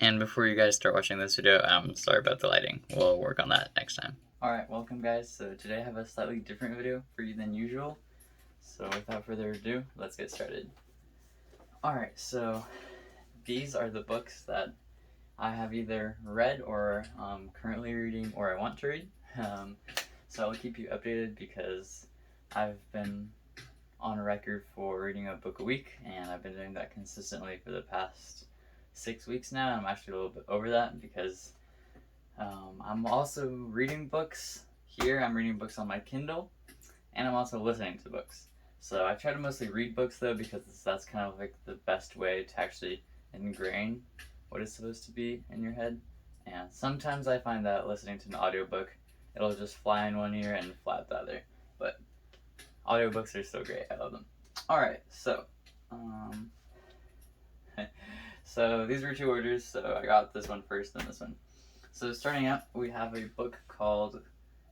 And before you guys start watching this video, I'm sorry about the lighting. We'll work on that next time. Alright, welcome guys. So today I have a slightly different video for you than usual. So without further ado, let's get started. Alright, so these are the books that I have either read or currently reading or I want to read. So I'll keep you updated because I've been on record for reading a book a week, and I've been doing that consistently for the past 6 weeks now. I'm actually a little bit over that because I'm also reading books here. I'm reading books on my Kindle, and I'm also listening to books. So I try to mostly read books though, because that's kind of like the best way to actually ingrain what is supposed to be in your head. And sometimes I find that listening to an audiobook, it'll just fly in one ear and fly out the other. But audiobooks are so great. I love them. Alright, so so these were two orders, so I got this one first, then this one. So starting out, we have a book called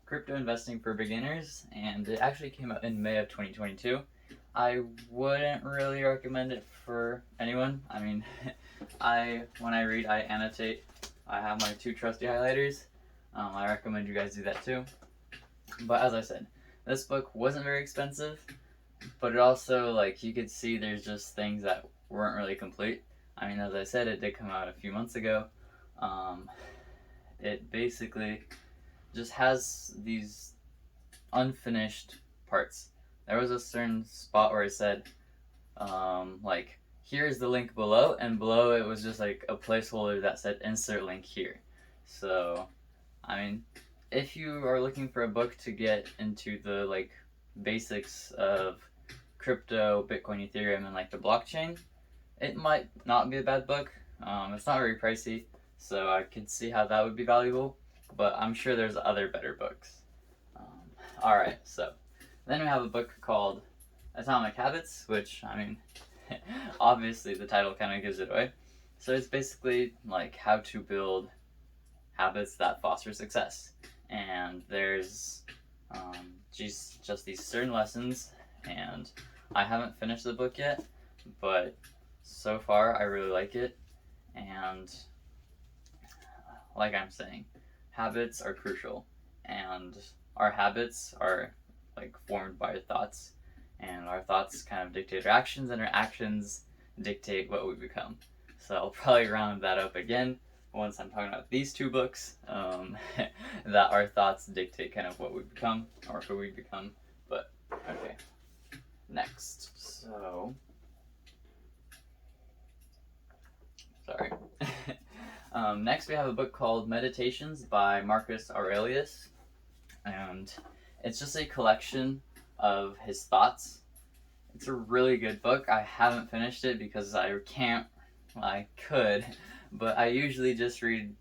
Crypto Investing for Beginners, and it actually came out in May of 2022. I wouldn't really recommend it for anyone. I mean, when I read, I annotate. I have my two trusty highlighters. I recommend you guys do that too. But as I said, this book wasn't very expensive, but it also, like, you could see there's just things that weren't really complete. I mean, as I said, it did come out a few months ago. It basically just has these unfinished parts. There was a certain spot where it said, like, here's the link below, and below it was just like a placeholder that said insert link here. So, I mean, if you are looking for a book to get into the, like, basics of crypto, Bitcoin, Ethereum, and like the blockchain, it might not be a bad book. It's not very pricey, so I could see how that would be valuable, but I'm sure there's other better books. Alright, so then we have a book called Atomic Habits, which, I mean, obviously the title kind of gives it away. So it's basically like how to build habits that foster success. And there's just these certain lessons, and I haven't finished the book yet, but so far I really like it. And like I'm saying, habits are crucial, and our habits are like formed by our thoughts, and our thoughts kind of dictate our actions, and our actions dictate what we become. So I'll probably round that up again once I'm talking about these two books, that our thoughts dictate kind of what we become, or who we become. But okay, next. So sorry. Next we have a book called Meditations by Marcus Aurelius, and it's just a collection of his thoughts. It's a really good book. I haven't finished it because I can't. Well, I could, but I usually just read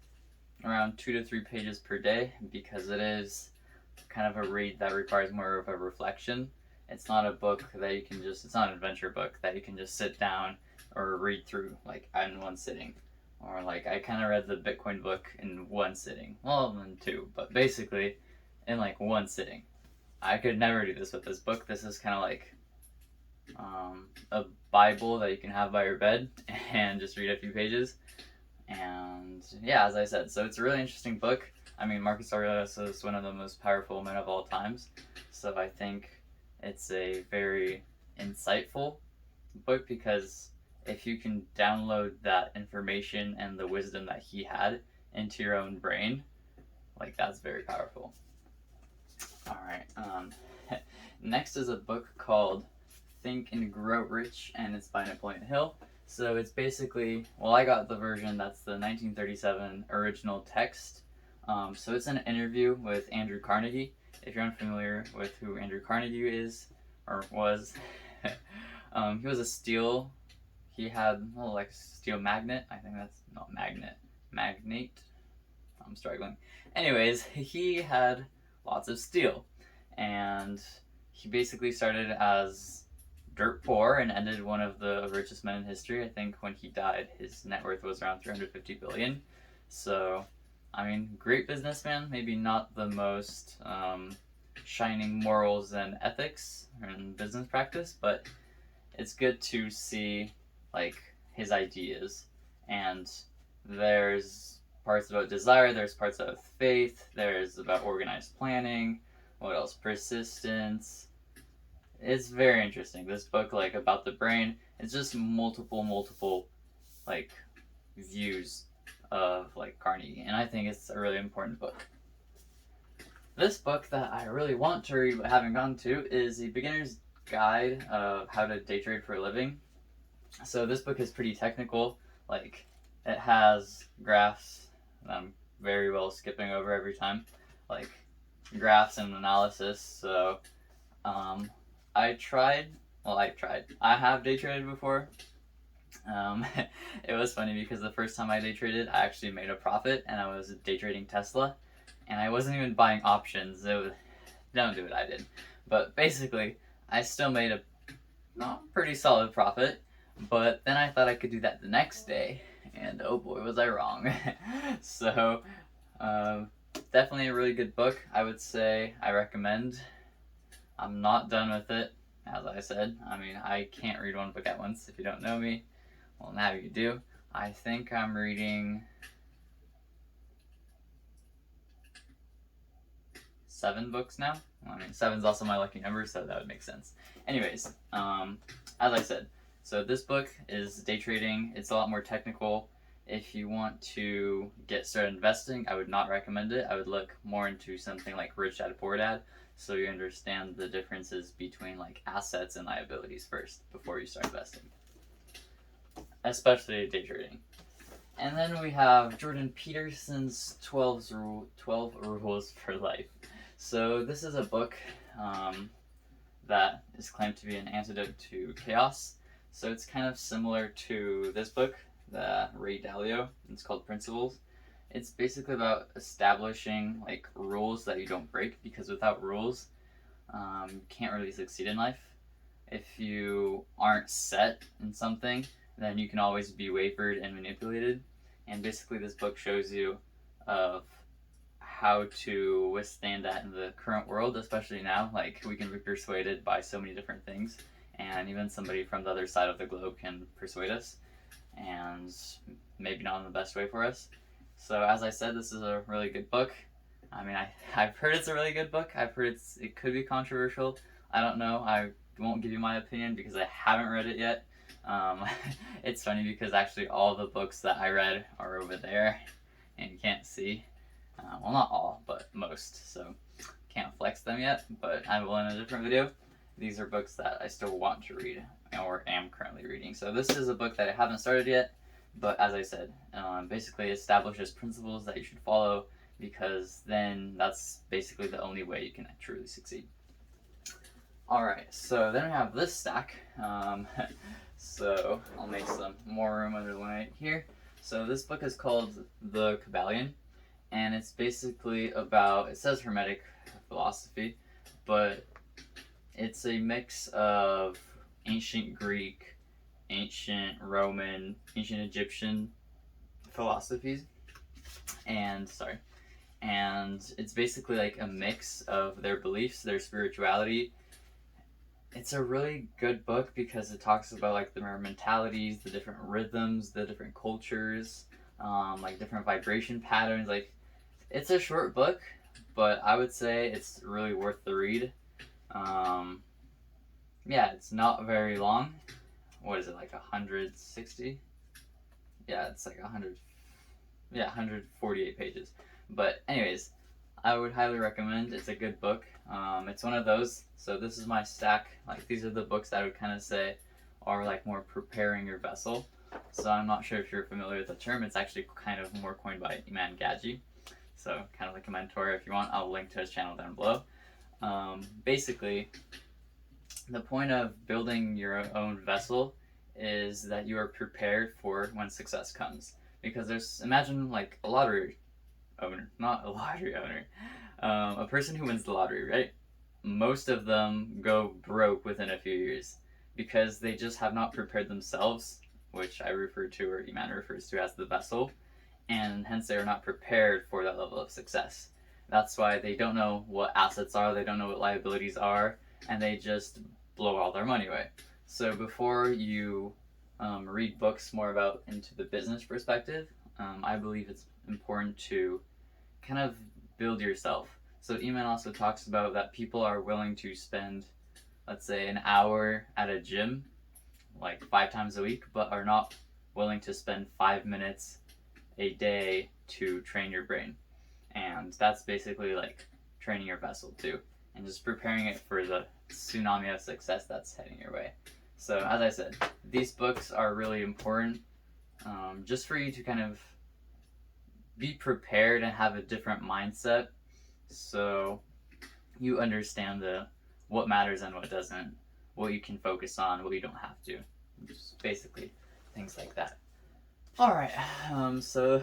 around 2 to 3 pages per day because it is kind of a read that requires more of a reflection. It's not a book that you can just, it's not an adventure book that you can just sit down or read through like in one sitting. Or like I kind of read the Bitcoin book in one sitting. Well, in two, but basically in like one sitting. I could never do this with this book. This is kind of like a Bible that you can have by your bed and just read a few pages. And yeah, as I said, so it's a really interesting book. I mean, Marcus Aurelius is one of the most powerful men of all times, so I think it's a very insightful book because if you can download that information and the wisdom that he had into your own brain, like, that's very powerful. Alright, next is a book called Think and Grow Rich, and it's by Napoleon Hill. So it's basically, well, I got the version that's the 1937 original text. So it's an interview with Andrew Carnegie. If you're unfamiliar with who Andrew Carnegie is, or was, he was a steel, he had, well, like steel magnate. I think that's not magnet, magnate. I'm struggling. Anyways, he had lots of steel, and he basically started as dirt poor and ended one of the richest men in history. I think when he died, his net worth was around 350 billion. So, I mean, great businessman. Maybe not the most shining morals and ethics and business practice, but it's good to see like his ideas. And There's parts about desire, there's parts about faith, there's about organized planning. What else? Persistence. It's very interesting. This book, like about the brain, it's just multiple like views of like Carnegie, and I think it's a really important book. This book that I really want to read but haven't gone to is The Beginner's Guide of How to Day Trade for a Living. So this book is pretty technical. Like it has graphs that I'm very well skipping over every time, like graphs and analysis. So um, I tried. Well, I tried. I have day traded before. Um, it was funny because the first time I day traded, I actually made a profit, and I was day trading Tesla, and I wasn't even buying options. Don't do what I did, but basically, I still made a pretty solid profit. But then I thought I could do that the next day, and oh boy, was I wrong. So, um, definitely a really good book. I would say I recommend. I'm not done with it, as I said. I mean, I can't read one book at once. If you don't know me, well, now you do. I think I'm reading 7 books now. Well, I mean, 7's also my lucky number, so that would make sense. Anyways, as I said, so this book is day trading. It's a lot more technical. If you want to get started investing, I would not recommend it. I would look more into something like Rich Dad Poor Dad, so you understand the differences between like assets and liabilities first before you start investing, especially day trading. And then we have Jordan Peterson's 12 Rules for Life. So this is a book that is claimed to be an antidote to chaos. So it's kind of similar to this book, the Ray Dalio. It's called Principles. It's basically about establishing like rules that you don't break, because without rules, you can't really succeed in life. If you aren't set in something, then you can always be wavered and manipulated. And basically, this book shows you of how to withstand that in the current world, especially now. Like, we can be persuaded by so many different things, and even somebody from the other side of the globe can persuade us, and maybe not in the best way for us. So, as I said, this is a really good book. I mean, I've heard it's a really good book. I've heard it could be controversial. I don't know. I won't give you my opinion because I haven't read it yet. Um, it's funny because actually all the books that I read are over there, and you can't see. Well, not all, but most. So can't flex them yet, but I will in a different video. These are books that I still want to read or am currently reading. So this is a book that I haven't started yet, but as I said, basically establishes principles that you should follow, because then that's basically the only way you can truly succeed. Alright, so then we have this stack. So I'll make some more room under the light here. So this book is called The Kybalion, and it's basically about, it says Hermetic philosophy, but it's a mix of ancient Greek, ancient Roman, ancient Egyptian philosophies, and it's basically like a mix of their beliefs, their spirituality. It's a really good book because it talks about like the mentalities, the different rhythms, the different cultures, like different vibration patterns. Like, it's a short book, but I would say it's really worth the read. Yeah, it's not very long. What is it, like 160? Yeah, it's like 100. Yeah, 148 pages. But anyways, I would highly recommend. It's a good book. It's one of those. So this is my stack. Like, these are the books that I would kind of say are like more preparing your vessel. So I'm not sure if you're familiar with the term. It's actually kind of more coined by Iman Gadzhi. So kind of like a mentor. If you want, I'll link to his channel down below. Basically, the point of building your own vessel is that you are prepared for when success comes. Because imagine like a lottery owner, not a lottery owner, a person who wins the lottery, right? Most of them go broke within a few years because they just have not prepared themselves, which I refer to, or Iman refers to, as the vessel, and hence they are not prepared for that level of success. That's why they don't know what assets are, they don't know what liabilities are, and they just blow all their money away. So before you read books more about into the business perspective, I believe it's important to kind of build yourself. So Eman also talks about that people are willing to spend, let's say, an hour at a gym, like 5 times a week, but are not willing to spend 5 minutes a day to train your brain. And that's basically like training your vessel too, and just preparing it for the tsunami of success that's heading your way. So, as I said, these books are really important, just for you to kind of be prepared and have a different mindset, so you understand what matters and what doesn't, what you can focus on, what you don't have to, just basically things like that. All right, so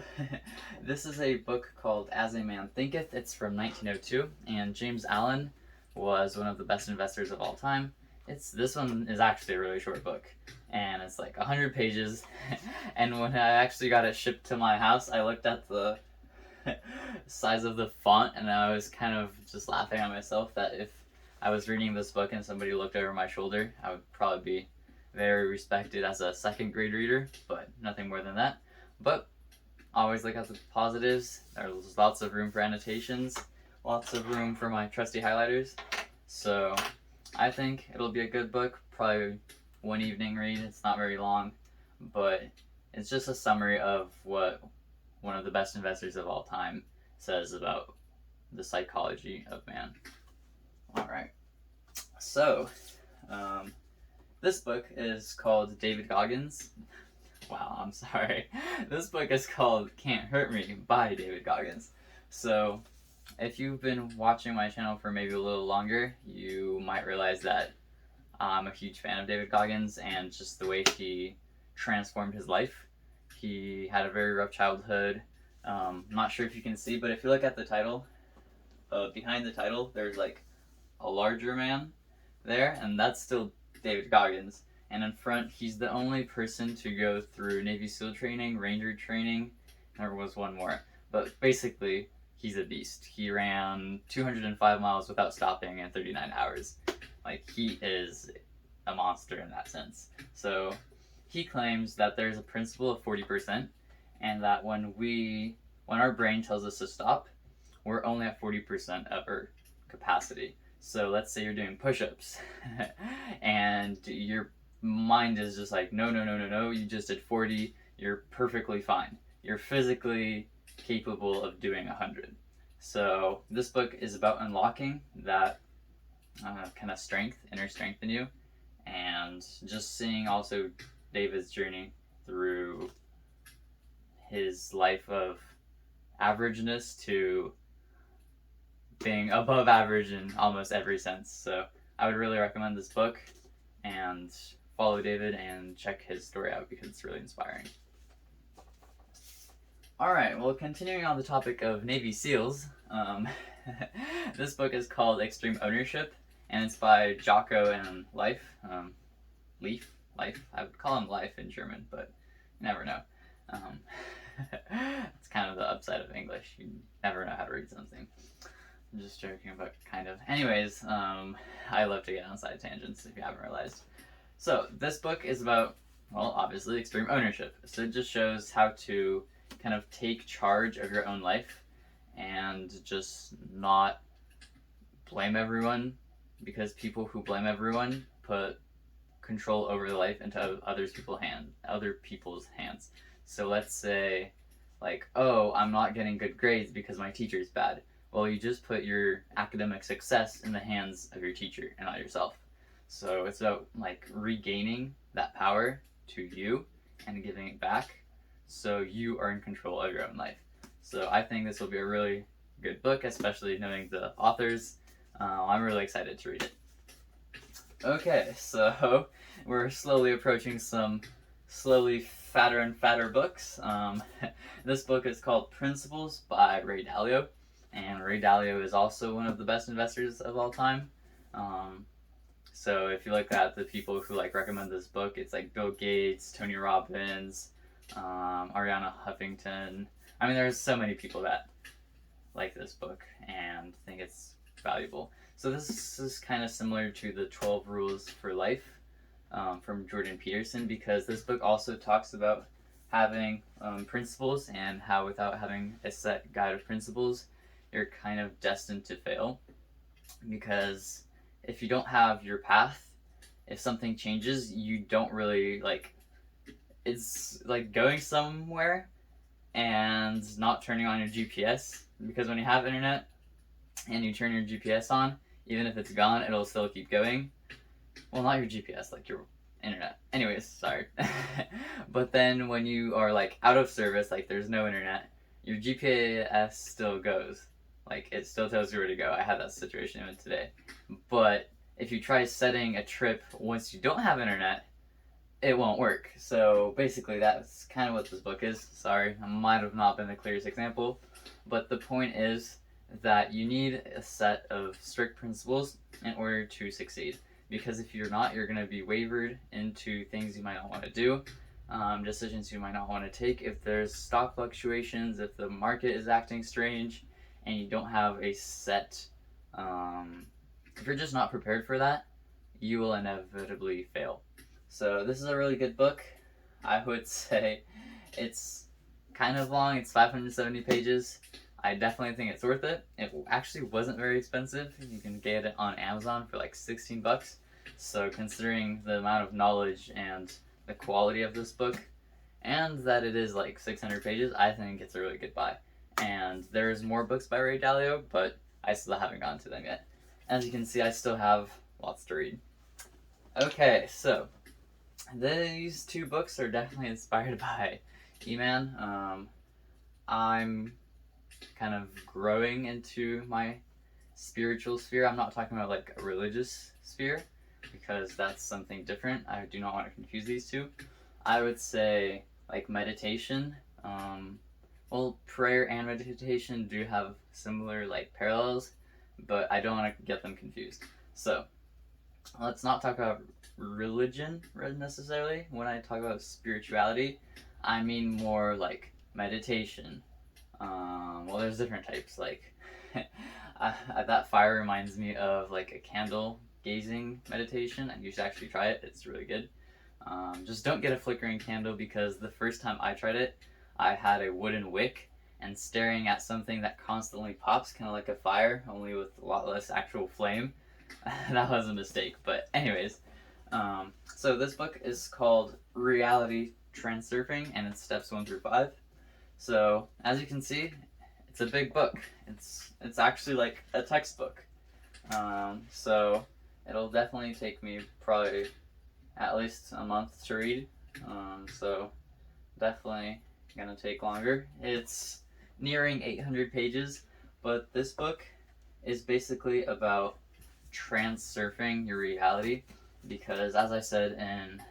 this is a book called As a Man Thinketh. It's from 1902, and James Allen was one of the best investors of all time. This one is actually a really short book, and it's like 100 pages. And when I actually got it shipped to my house, I looked at the size of the font, and I was kind of just laughing at myself that if I was reading this book and somebody looked over my shoulder, I would probably be very respected as a second grade reader, but nothing more than that. But always look at the positives. There's lots of room for annotations, lots of room for my trusty highlighters. So I think it'll be a good book, probably one evening read. It's not very long, but it's just a summary of what one of the best investors of all time says about the psychology of man. All right. So, this book is called David Goggins. Wow, I'm sorry. This book is called Can't Hurt Me by David Goggins. So, if you've been watching my channel for maybe a little longer, you might realize that I'm a huge fan of David Goggins and just the way he transformed his life. He had a very rough childhood. Not sure if you can see, but if you look at the title, behind the title, there's like a larger man there, and that's still David Goggins. And in front, he's the only person to go through Navy SEAL training, Ranger training. There was one more, but basically, he's a beast. He ran 205 miles without stopping in 39 hours. Like, he is a monster in that sense. So, he claims that there's a principle of 40%, and that when our brain tells us to stop, we're only at 40% of our capacity. So let's say you're doing push-ups and your mind is just like, no, you just did 40, you're perfectly fine. You're physically capable of doing 100. So this book is about unlocking that kind of strength, inner strength in you, and just seeing also David's journey through his life of averageness to being above average in almost every sense. So I would really recommend this book, and follow David and check his story out because it's really inspiring. Alright, well, continuing on the topic of Navy SEALs, this book is called Extreme Ownership, and it's by Jocko and Leif. Leif? I would call him Leif in German, but you never know. It's kind of the upside of English. You never know how to read something. I'm just joking, but kind of. Anyways, I love to get on side tangents if you haven't realized. So, this book is about, well, obviously, extreme ownership. So it just shows how to kind of take charge of your own life and just not blame everyone, because people who blame everyone put control over the life into other people's hands. So let's say, like, oh, I'm not getting good grades because my teacher's bad. Well, you just put your academic success in the hands of your teacher and not yourself. So it's about like regaining that power to you and giving it back, so you are in control of your own life. So I think this will be a really good book, especially knowing the authors. I'm really excited to read it. Okay, so we're slowly approaching some slowly fatter and fatter books. This book is called Principles by Ray Dalio, and Ray Dalio is also one of the best investors of all time. So if you look at the people who like recommend this book, it's like Bill Gates, Tony Robbins, Arianna Huffington. I mean, there's so many people that like this book and think it's valuable. So this is kind of similar to the 12 Rules for Life from Jordan Peterson, because this book also talks about having principles, and how without having a set guide of principles, you're kind of destined to fail. Because if you don't have your path, if something changes, you don't really like, it's like going somewhere and not turning on your GPS, because when you have internet and you turn your GPS on, even if it's gone, it'll still keep going. Well, not your GPS, like your internet. Anyways, sorry. But then when you are like out of service, like there's no internet, your GPS still goes. Like it still tells you where to go. I had that situation even today. But if you try setting a trip once you don't have internet, it won't work. So basically, that's kind of what this book is. Sorry, I might have not been the clearest example, but the point is that you need a set of strict principles in order to succeed. Because if you're not, you're going to be wavered into things you might not want to do, decisions you might not want to take. If there's stock fluctuations, if the market is acting strange, and you don't have a set, if you're just not prepared for that, you will inevitably fail. So this is a really good book. I would say it's kind of long. It's 570 pages. I definitely think it's worth it. It actually wasn't very expensive. You can get it on Amazon for like 16 bucks. So considering the amount of knowledge and the quality of this book, and that it is like 600 pages, I think it's a really good buy. And there's more books by Ray Dalio, but I still haven't gotten to them yet. As you can see, I still have lots to read. Okay, so these two books are definitely inspired by E-Man. I'm kind of growing into my spiritual sphere. I'm not talking about like a religious sphere, because that's something different. I do not want to confuse these two. I would say like meditation. Well, prayer and meditation do have similar like parallels, but I don't want to get them confused. So let's not talk about religion necessarily. When I talk about spirituality, I mean more like meditation. Well, there's different types. Like, that fire reminds me of like a candle gazing meditation, and you should actually try it. It's really good. Just don't get a flickering candle, because the first time I tried it, I had a wooden wick, and staring at something that constantly pops, kind of like a fire, only with a lot less actual flame. That was a mistake. But anyways, so this book is called Reality Transurfing, and it's steps 1 through 5. So as you can see, it's a big book. It's actually like a textbook. So it'll definitely take me probably at least a month to read. So definitely gonna take longer. It's nearing 800 pages, but this book is basically about transurfing your reality, because as I said in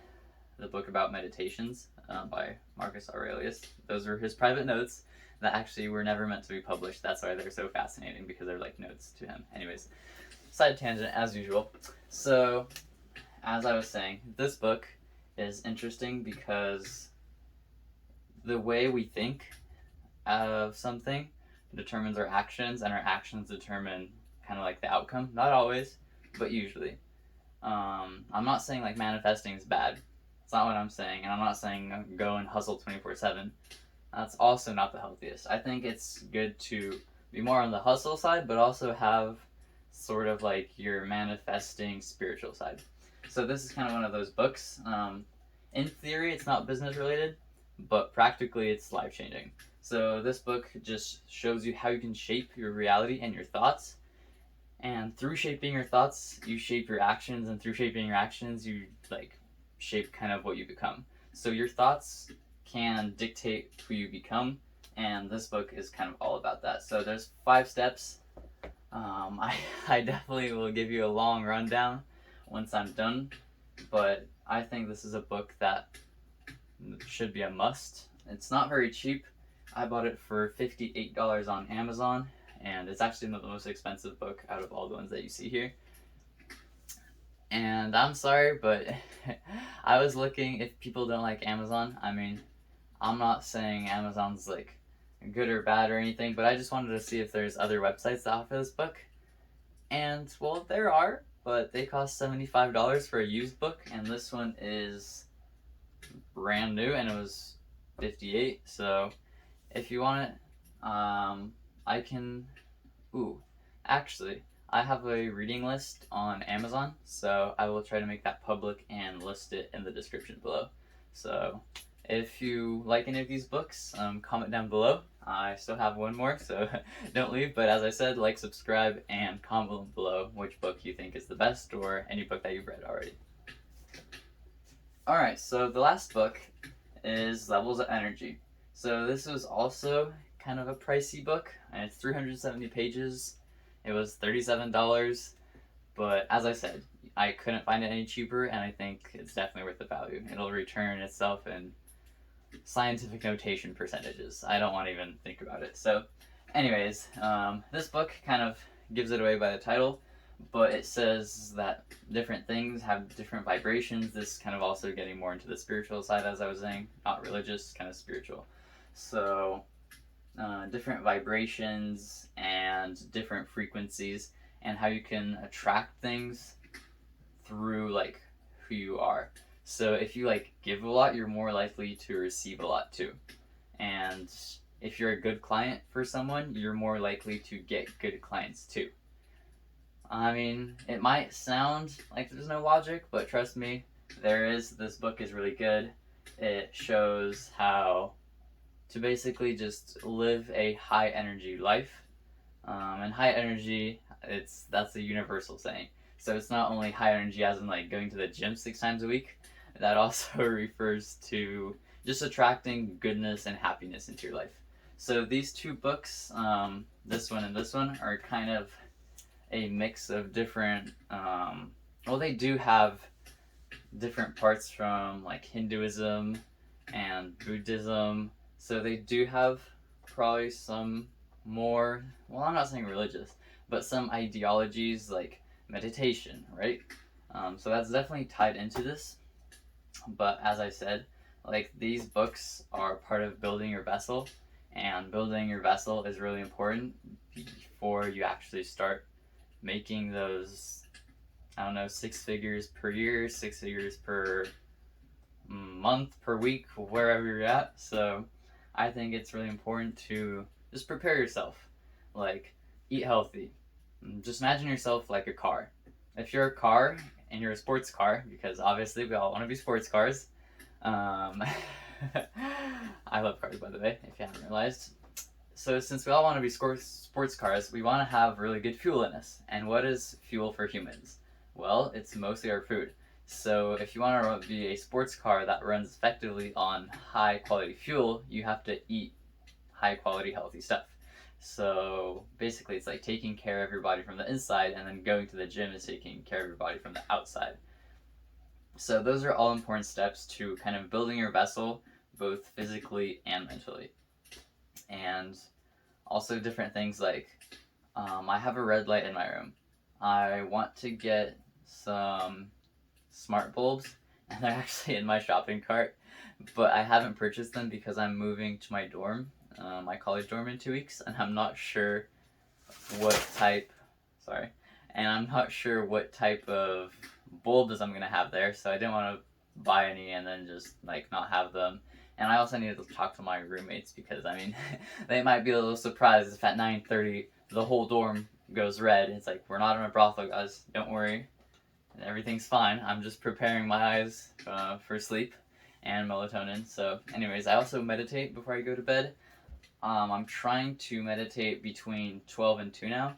the book about meditations by Marcus Aurelius, those were his private notes that actually were never meant to be published. That's why they're so fascinating, because they're like notes to him. Anyways, side tangent as usual. So as I was saying, this book is interesting because the way we think of something determines our actions, and our actions determine kind of like the outcome. Not always, but usually. I'm not saying like manifesting is bad. It's not what I'm saying, and I'm not saying go and hustle 24/7. That's also not the healthiest. I think it's good to be more on the hustle side, but also have sort of like your manifesting spiritual side. So this is kind of one of those books. In theory, it's not business related, but practically it's life changing. So this book just shows you how you can shape your reality and your thoughts. And through shaping your thoughts, you shape your actions, and through shaping your actions, you like shape kind of what you become. So your thoughts can dictate who you become, and this book is kind of all about that. So there's 5 steps. I definitely will give you a long rundown once I'm done, but I think this is a book that should be a must. It's not very cheap. I bought it for $58 on Amazon, and it's actually the most expensive book out of all the ones that you see here. And I'm sorry, but I was looking, if people don't like Amazon, I mean, I'm not saying Amazon's like good or bad or anything, but I just wanted to see if there's other websites that offer this book. And well, there are, but they cost $75 for a used book, and this one is brand new, and it was 58. So if you want it, I can. Ooh, actually, I have a reading list on Amazon, so I will try to make that public and list it in the description below. So if you like any of these books, comment down below. I still have one more, so don't leave. But as I said, like, subscribe, and comment below which book you think is the best or any book that you've read already. Alright, so the last book is Levels of Energy. So this was also kind of a pricey book, and it's 370 pages. It was $37, but as I said, I couldn't find it any cheaper, and I think it's definitely worth the value. It'll return itself in scientific notation percentages. I don't want to even think about it. So, anyways, this book kind of gives it away by the title, but it says that different things have different vibrations. This kind of also getting more into the spiritual side, as I was saying, not religious, kind of spiritual. So, different vibrations and different frequencies, and how you can attract things through like who you are. So if you like give a lot, you're more likely to receive a lot too. And if you're a good client for someone, you're more likely to get good clients too. I mean, it might sound like there's no logic, but trust me, there is. This book is really good. It shows how to basically just live a high energy life. And high energy, that's a universal saying. So it's not only high energy as in like going to the gym 6 times a week. That also refers to just attracting goodness and happiness into your life. So these two books, this one and this one, are kind of a mix of different. Well, they do have different parts from like Hinduism and Buddhism. So they do have probably some more, well, I'm not saying religious, but some ideologies like meditation, right? So that's definitely tied into this. But as I said, like these books are part of building your vessel, and building your vessel is really important before you actually start making those, I don't know, 6 figures per year, 6 figures per month, per week, wherever you're at. So I think it's really important to just prepare yourself. Like, eat healthy. Just imagine yourself like a car. If you're a car and you're a sports car, because obviously we all want to be sports cars. I love cars, by the way, if you haven't realized. So since we all want to be sports cars, we want to have really good fuel in us. And what is fuel for humans? Well, it's mostly our food. So if you want to be a sports car that runs effectively on high quality fuel, you have to eat high quality healthy stuff. So basically it's like taking care of your body from the inside, and then going to the gym is taking care of your body from the outside. So those are all important steps to kind of building your vessel, both physically and mentally. And also different things like, I have a red light in my room. I want to get some smart bulbs, and they're actually in my shopping cart, but I haven't purchased them because I'm moving to my dorm, my college dorm, in 2 weeks, and I'm not sure what type, sorry, and I'm not sure what type of bulbs I'm gonna have there, so I didn't want to buy any and then just like not have them. And I also needed to talk to my roommates because I mean, they might be a little surprised if at 9:30 the whole dorm goes red. It's like, we're not in a brothel, guys. Don't worry, everything's fine. I'm just preparing my eyes for sleep and melatonin. So, anyways, I also meditate before I go to bed. I'm trying to meditate between 12 and 2 now.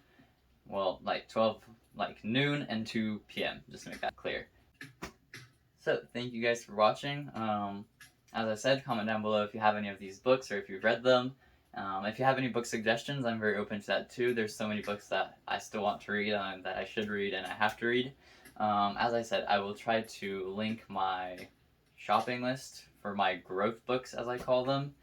Well, like 12, like noon and 2 p.m., just to make that clear. So, thank you guys for watching. As I said, comment down below if you have any of these books or if you've read them. If you have any book suggestions, I'm very open to that too. There's so many books that I still want to read, that I should read, and I have to read. As I said, I will try to link my shopping list for my growth books, as I call them,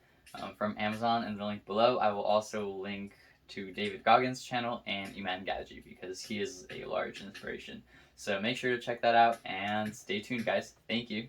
from Amazon in the link below. I will also link to David Goggins' channel and Iman Gadzhi because he is a large inspiration. So make sure to check that out and stay tuned, guys. Thank you.